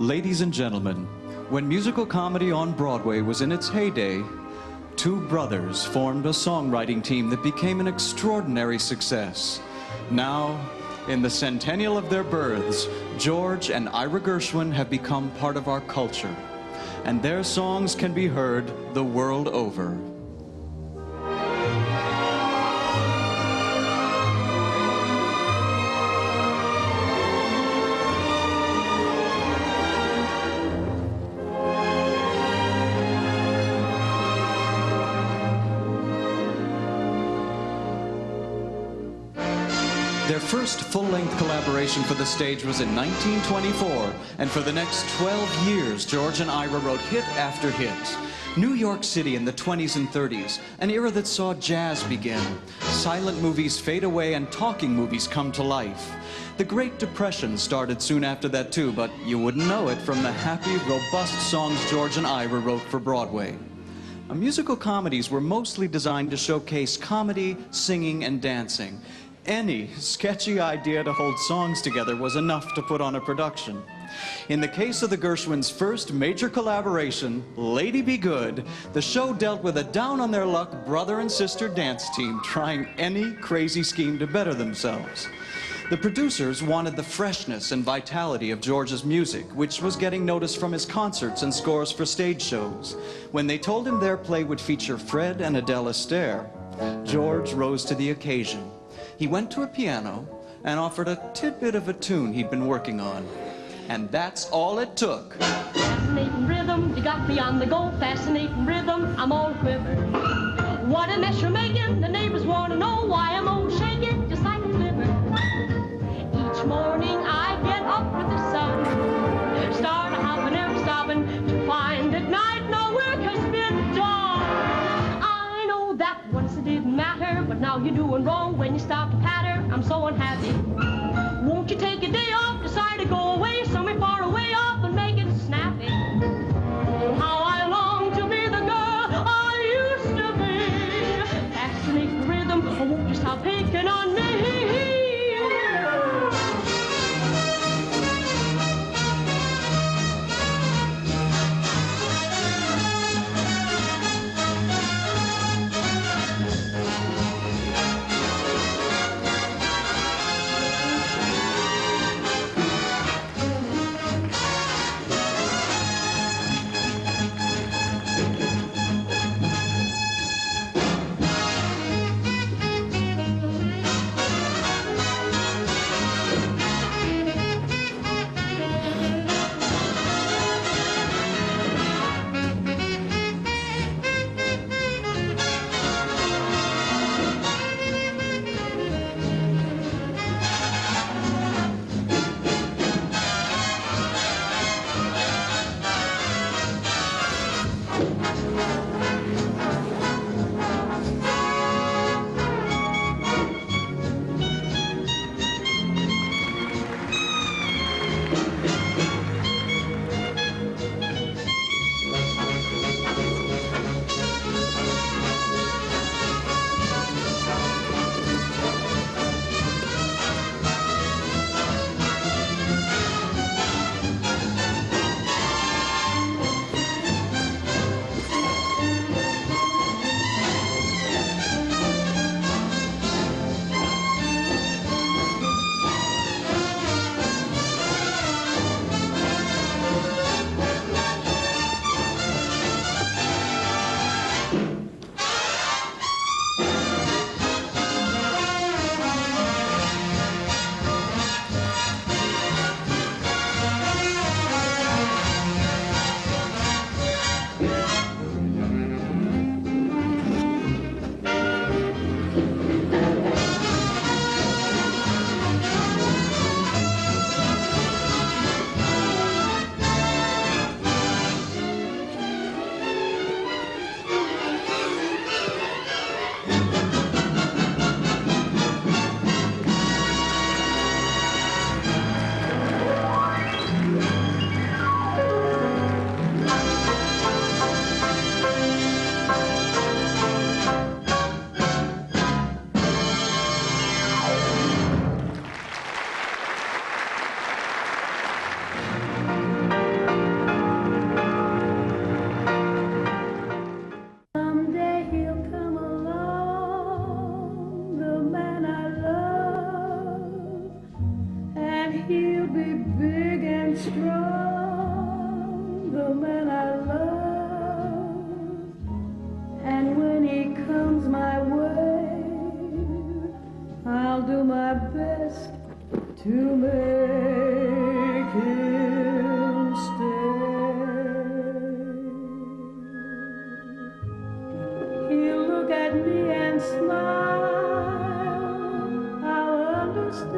Ladies and gentlemen, when musical comedy on Broadway was in its heyday, two brothers formed a songwriting team that became an extraordinary success. Now, in the centennial of their births, George and Ira Gershwin have become part of our culture, and their songs can be heard the world over. Their first full-length collaboration for the stage was in 1924, and for the next 12 years, George and Ira wrote hit after hit. New York City in the 20s and 30s, an era that saw jazz begin, silent movies fade away, and talking movies come to life. The Great Depression started soon after that too, but you wouldn't know it from the happy, robust songs George and Ira wrote for Broadway. Musical comedies were mostly designed to showcase comedy, singing, and dancing. Any sketchy idea to hold songs together was enough to put on a production. In the case of the Gershwins' first major collaboration, Lady Be Good, the show dealt with a down-on-their-luck brother and sister dance team trying any crazy scheme to better themselves. The producers wanted the freshness and vitality of George's music, which was getting noticed from his concerts and scores for stage shows. When they told him their play would feature Fred and Adele Astaire, George rose to the occasion. He went to a piano and offered a tidbit of a tune he'd been working on. And that's all it took. Fascinating rhythm, you got me on the go. Fascinating rhythm, I'm all quiver. What a mess you're making, the neighbors want to know why I'm all shaking, just like a flipper. Each morning I get up with the sun, start hopping and stopping to find at night no work has been done. I know that once it didn't matter, but now you're doing wrong when you stop to patter. I'm so unhappy. Won't you take a day off, decide to go away somewhere far away off and make it snappy? How I long to be the girl I used to be. Fascinating rhythm, won't you stop picking on me? to make him stay. He'll look at me and smile, I'll understand,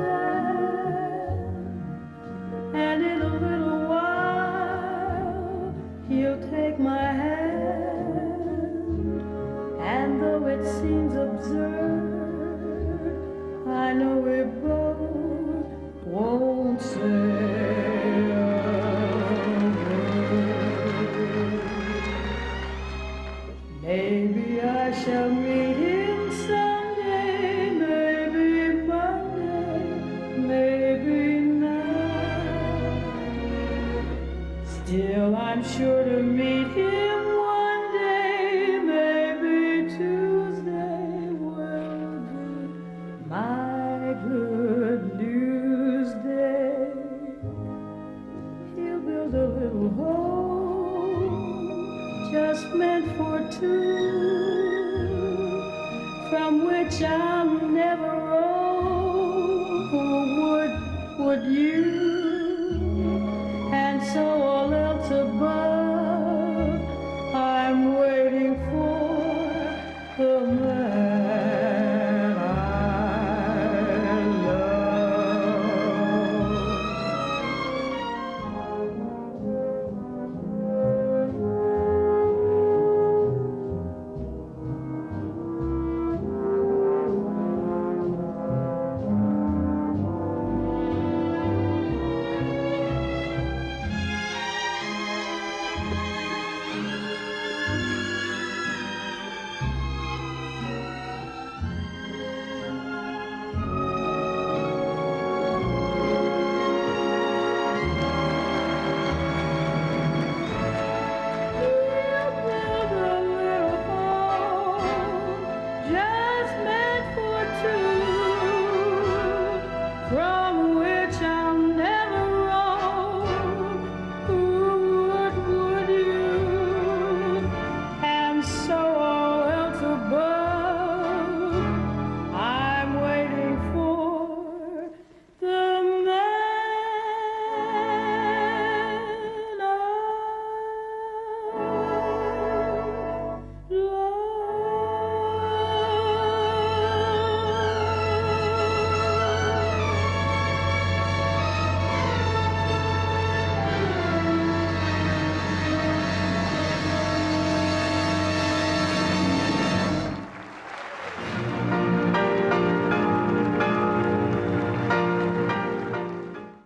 and in a little while he'll take my hand, and though it seems absurd, I know we both won't say a word. Maybe I shall meet him someday, maybe Monday, maybe not. Still, I'm sure to meet him one day, maybe Tuesday will be my good news day. He'll build a little home just meant for two, from which I'll never roam. Would you? And so all else above, I'm waiting for the man I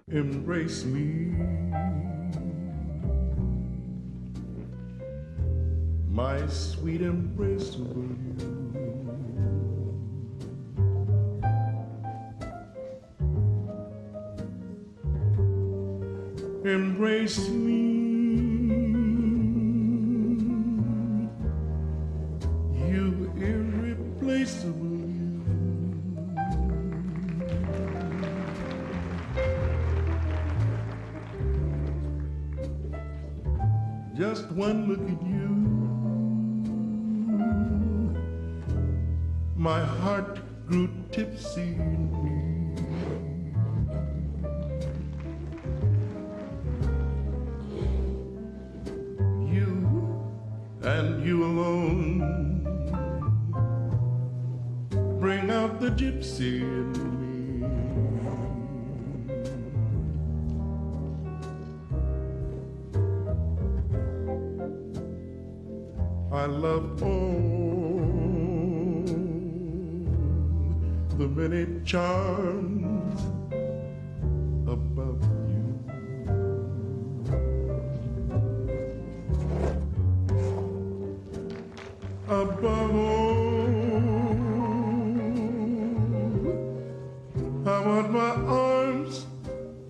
embrace me, my sweet embrace will you. Embrace me, you irreplaceable. Just one look at you, my heart grew tipsy in me. You and you alone bring out the gypsy in me. I love all the many charms about you. Above all, I want my arms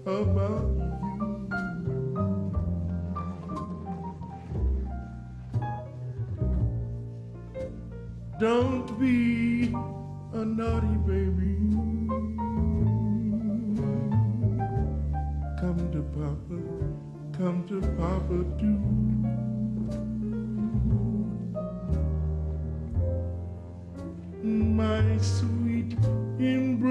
about you. Don't be a naughty baby. Come to Papa too. My sweet embrace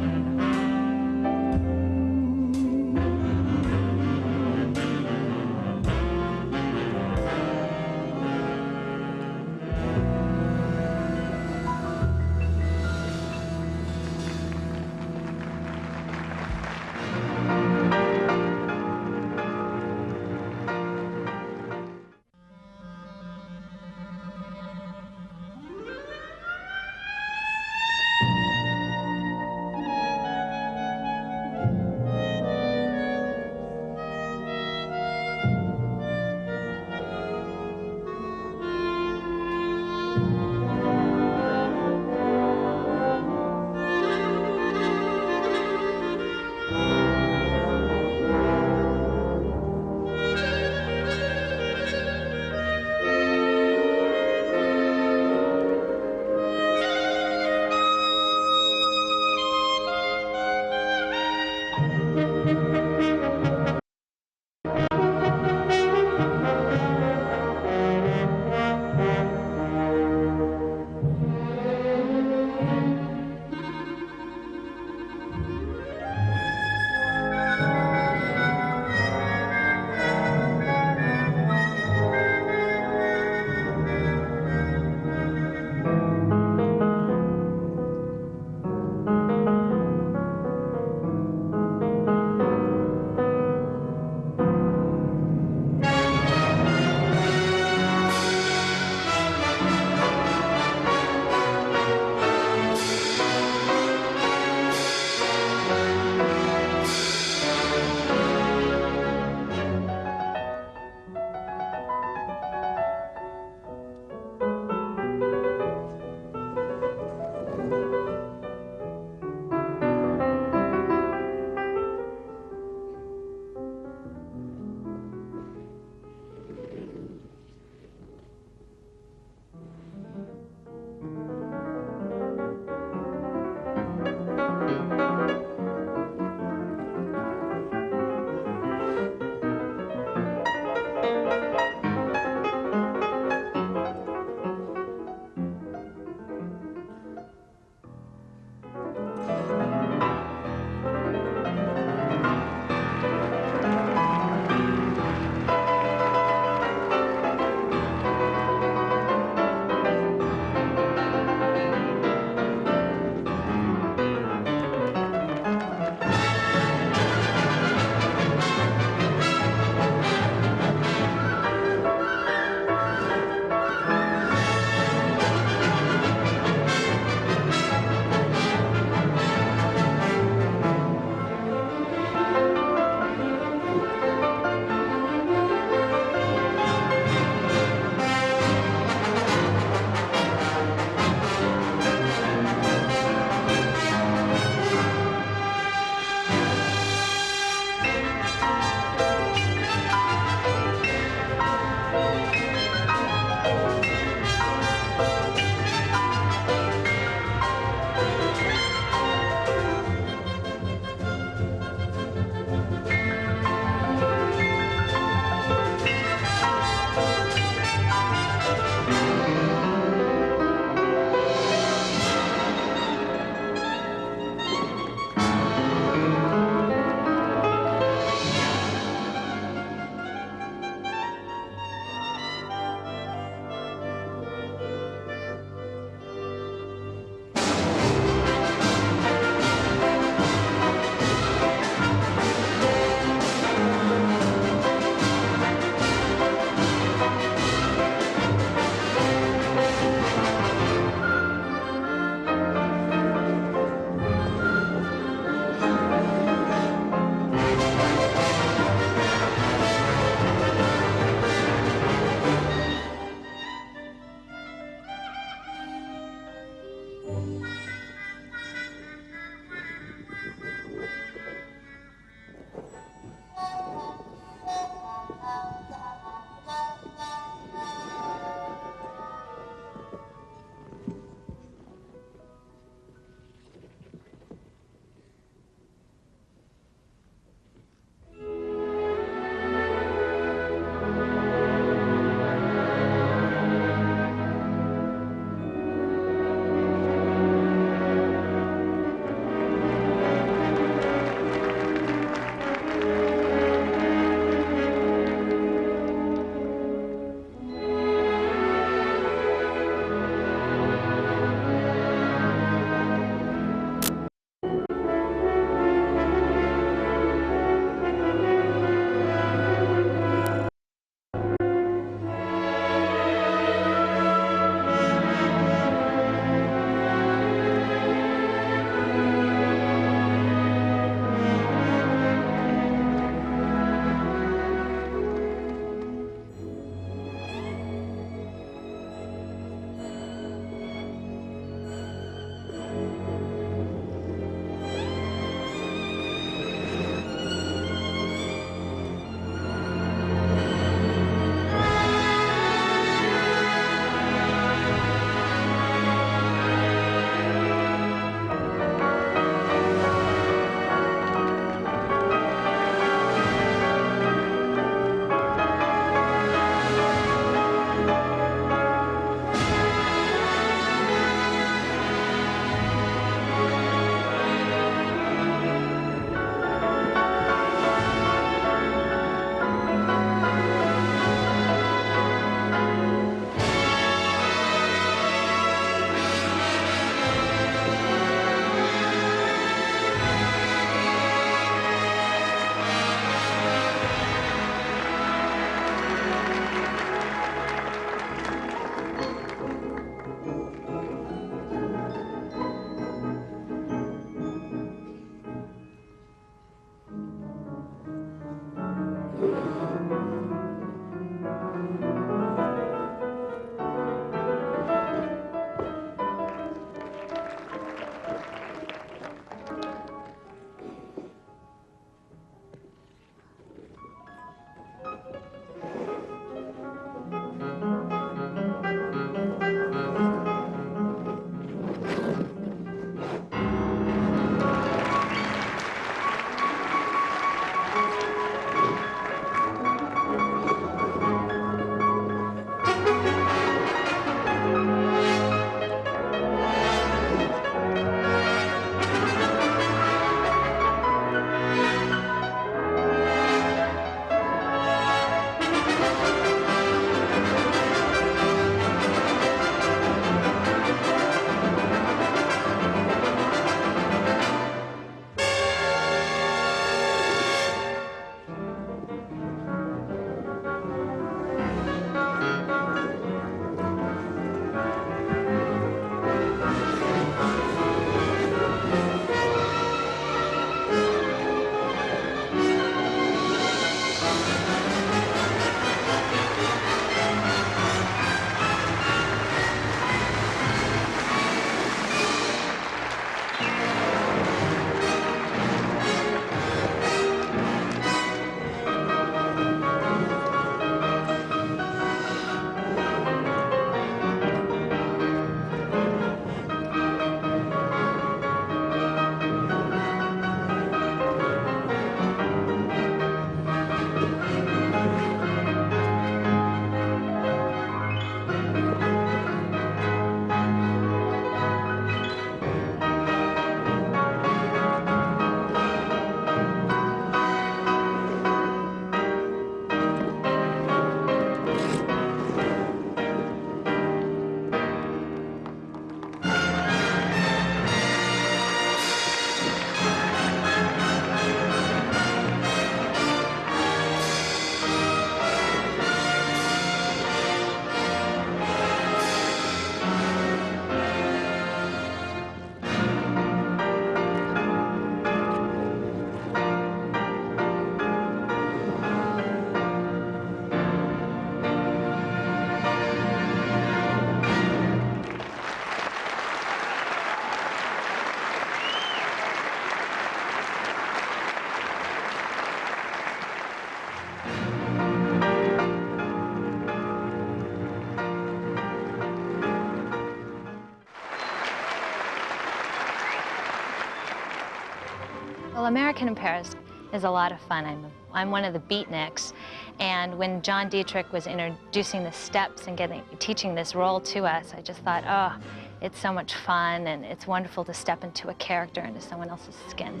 Well, American in Paris is a lot of fun. I'm one of the beatniks, and when John Dietrich was introducing the steps and teaching this role to us, I just thought, oh, it's so much fun, and it's wonderful to step into a character, into someone else's skin.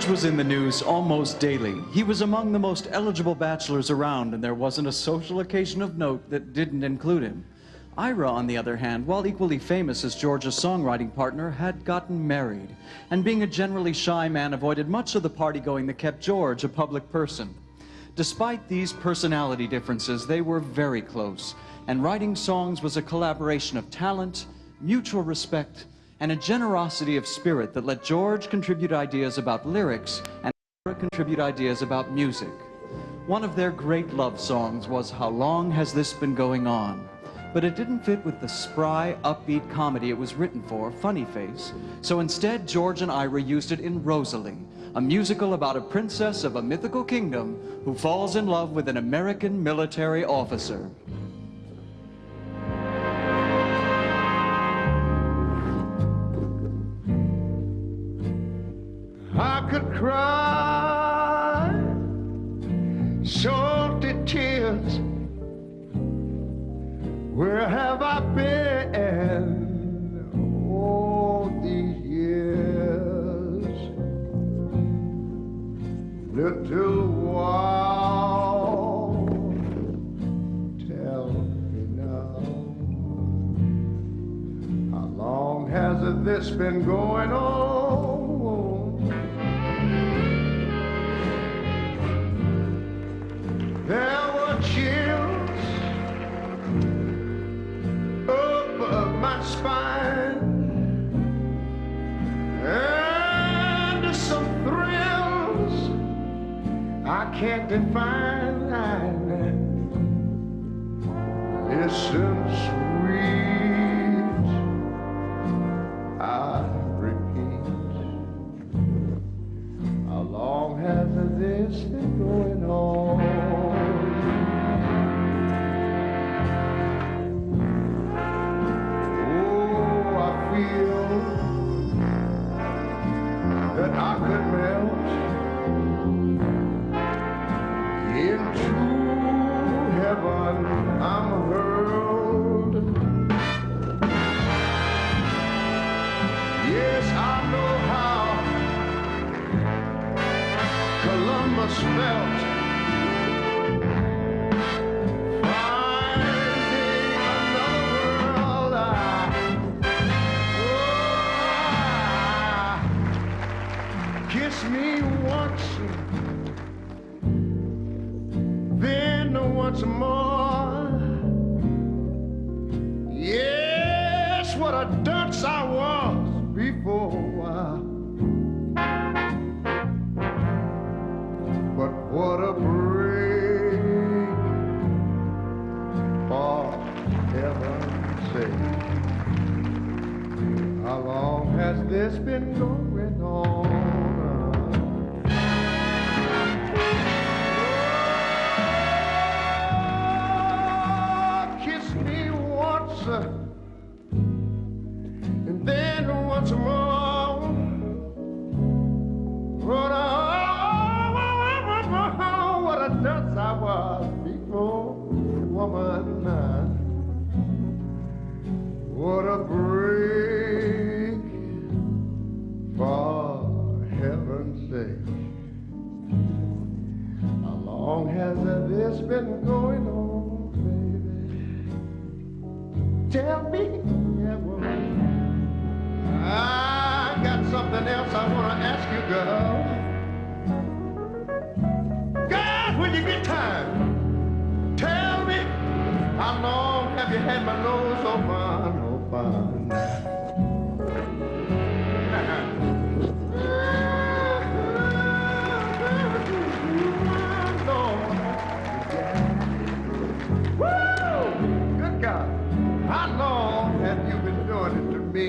George was in the news almost daily. He was among the most eligible bachelors around, and there wasn't a social occasion of note that didn't include him. Ira, on the other hand, while equally famous as George's songwriting partner, had gotten married, and being a generally shy man, avoided much of the party-going that kept George a public person. Despite these personality differences, they were very close, and writing songs was a collaboration of talent, mutual respect, and a generosity of spirit that let George contribute ideas about lyrics and Ira contribute ideas about music. One of their great love songs was How Long Has This Been Going On? But it didn't fit with the spry, upbeat comedy it was written for, Funny Face. So instead, George and Ira used it in Rosalie, a musical about a princess of a mythical kingdom who falls in love with an American military officer. I could cry salty tears. Where have I been all these years? Little while, tell me now, how long has this been going on? There were chills up my spine, and some thrills I can't define. Listen, sweet, I repeat, how long has this been going on? That I could melt into heaven. I'm hurled. Yes, I know how Columbus felt. Kiss me once, then once more. Yes, what a dunce I was before. But what a break, for heaven's sake. How long has this been going on? And then once more, what a dunce I was before, woman. What a break, for heaven's sake. How long has this been going on, baby? Tell me, yeah, woman. I got something else I want to ask you, girl. Girl, when you get time, tell me, how long have you had my nose open? Woo! Good God. How long have you been doing it to me?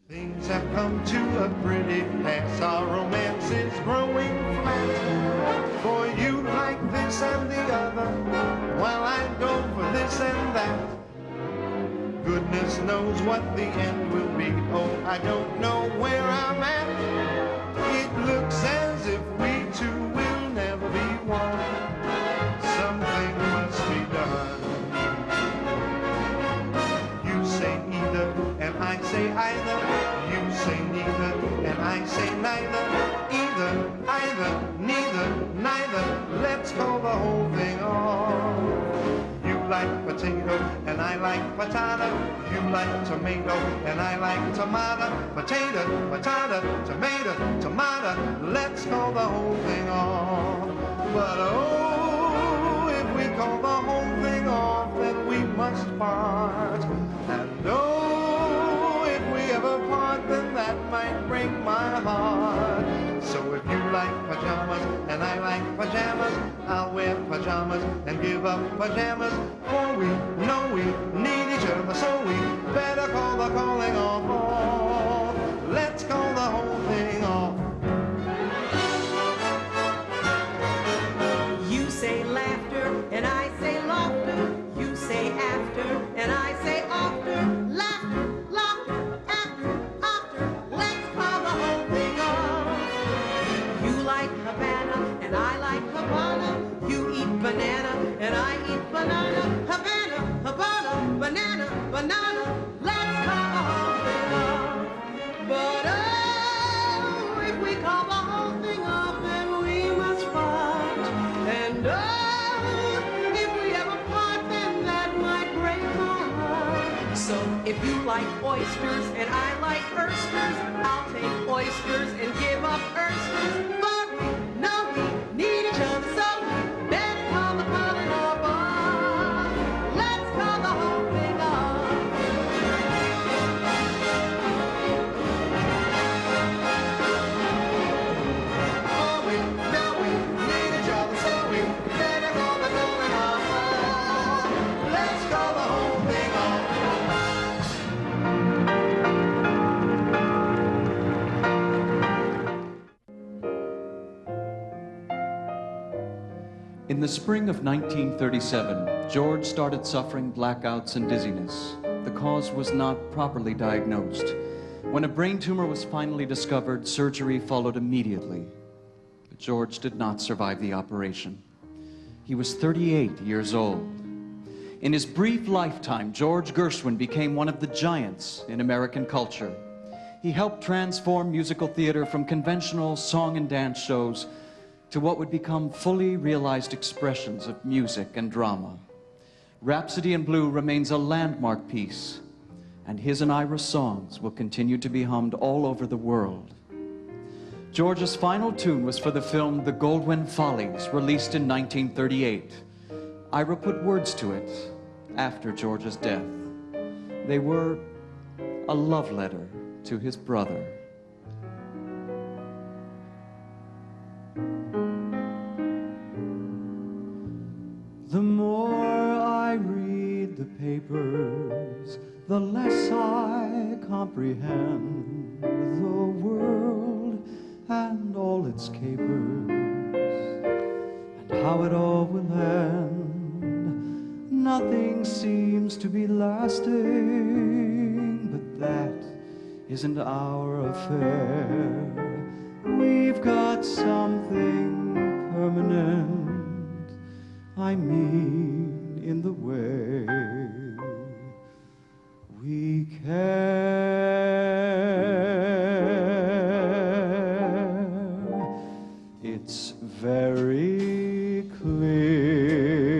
Things have come to a pretty pass. Our romance is growing flat. For you like this and the other, while I go for this and that. Goodness knows what the end will be. Oh, I don't know where I'm at. It looks as if we two will never be one. Something must be done. You say either, and I say either. You say neither, and I say neither. Either, either, neither, neither. Let's call the whole thing off. You like potato, and I like potato. You like tomato, and I like tomato. Potato, potato, tomato, tomato. Let's call the whole thing off. But oh, if we call the whole thing off, then we must part. And oh, if we ever part, then that might break my heart. So if you like pajamas and I like pajamas, I'll wear pajamas and give up pajamas. For we know we need each other, so we better call the calling off. Let's call the whole thing off. You say laughter, and I say laughter. You say after, and I say after. Laughter, laughter, after, after. Let's call the whole thing off. You like Havana, and I like Havana. You eat banana, and I eat banana. Havana, Havana, banana, banana. Let's call the whole thing off. But oh, if we call the whole thing off, then we must part. And oh, if we ever part, then that might break my heart. So if you like oysters and I like oysters, I'll take oysters and give up oysters. But we know we need each other, so we better call the calling off. Let's call the whole thing off. Oh, we know we need each other, so we better call the calling off. Let's call the whole thing off. In the spring of 1937, George started suffering blackouts and dizziness. The cause was not properly diagnosed. When a brain tumor was finally discovered, surgery followed immediately. But George did not survive the operation. He was 38 years old. In his brief lifetime, George Gershwin became one of the giants in American culture. He helped transform musical theater from conventional song and dance shows to what would become fully realized expressions of music and drama. Rhapsody in Blue remains a landmark piece, and his and Ira's songs will continue to be hummed all over the world. George's final tune was for the film The Goldwyn Follies, released in 1938. Ira put words to it after George's death. They were a love letter to his brother. The more I read the papers, the less I comprehend the world and all its capers, and how it all will end. Nothing seems to be lasting, but that isn't our affair. We've got something permanent, I mean in the way we care. It's very clear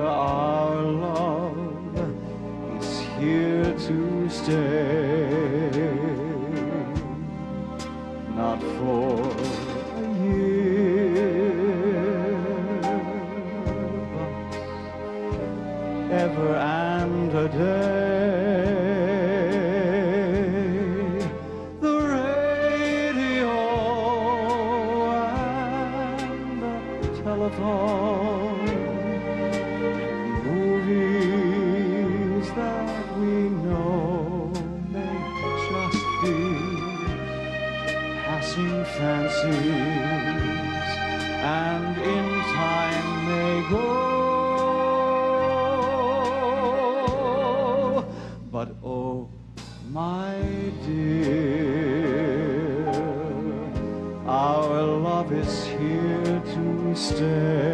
our love is here to stay, not for a year, ever and a day. The radio and the telephone, movies that we know may just be passing fancies, and in time may go. But oh, my dear, stay.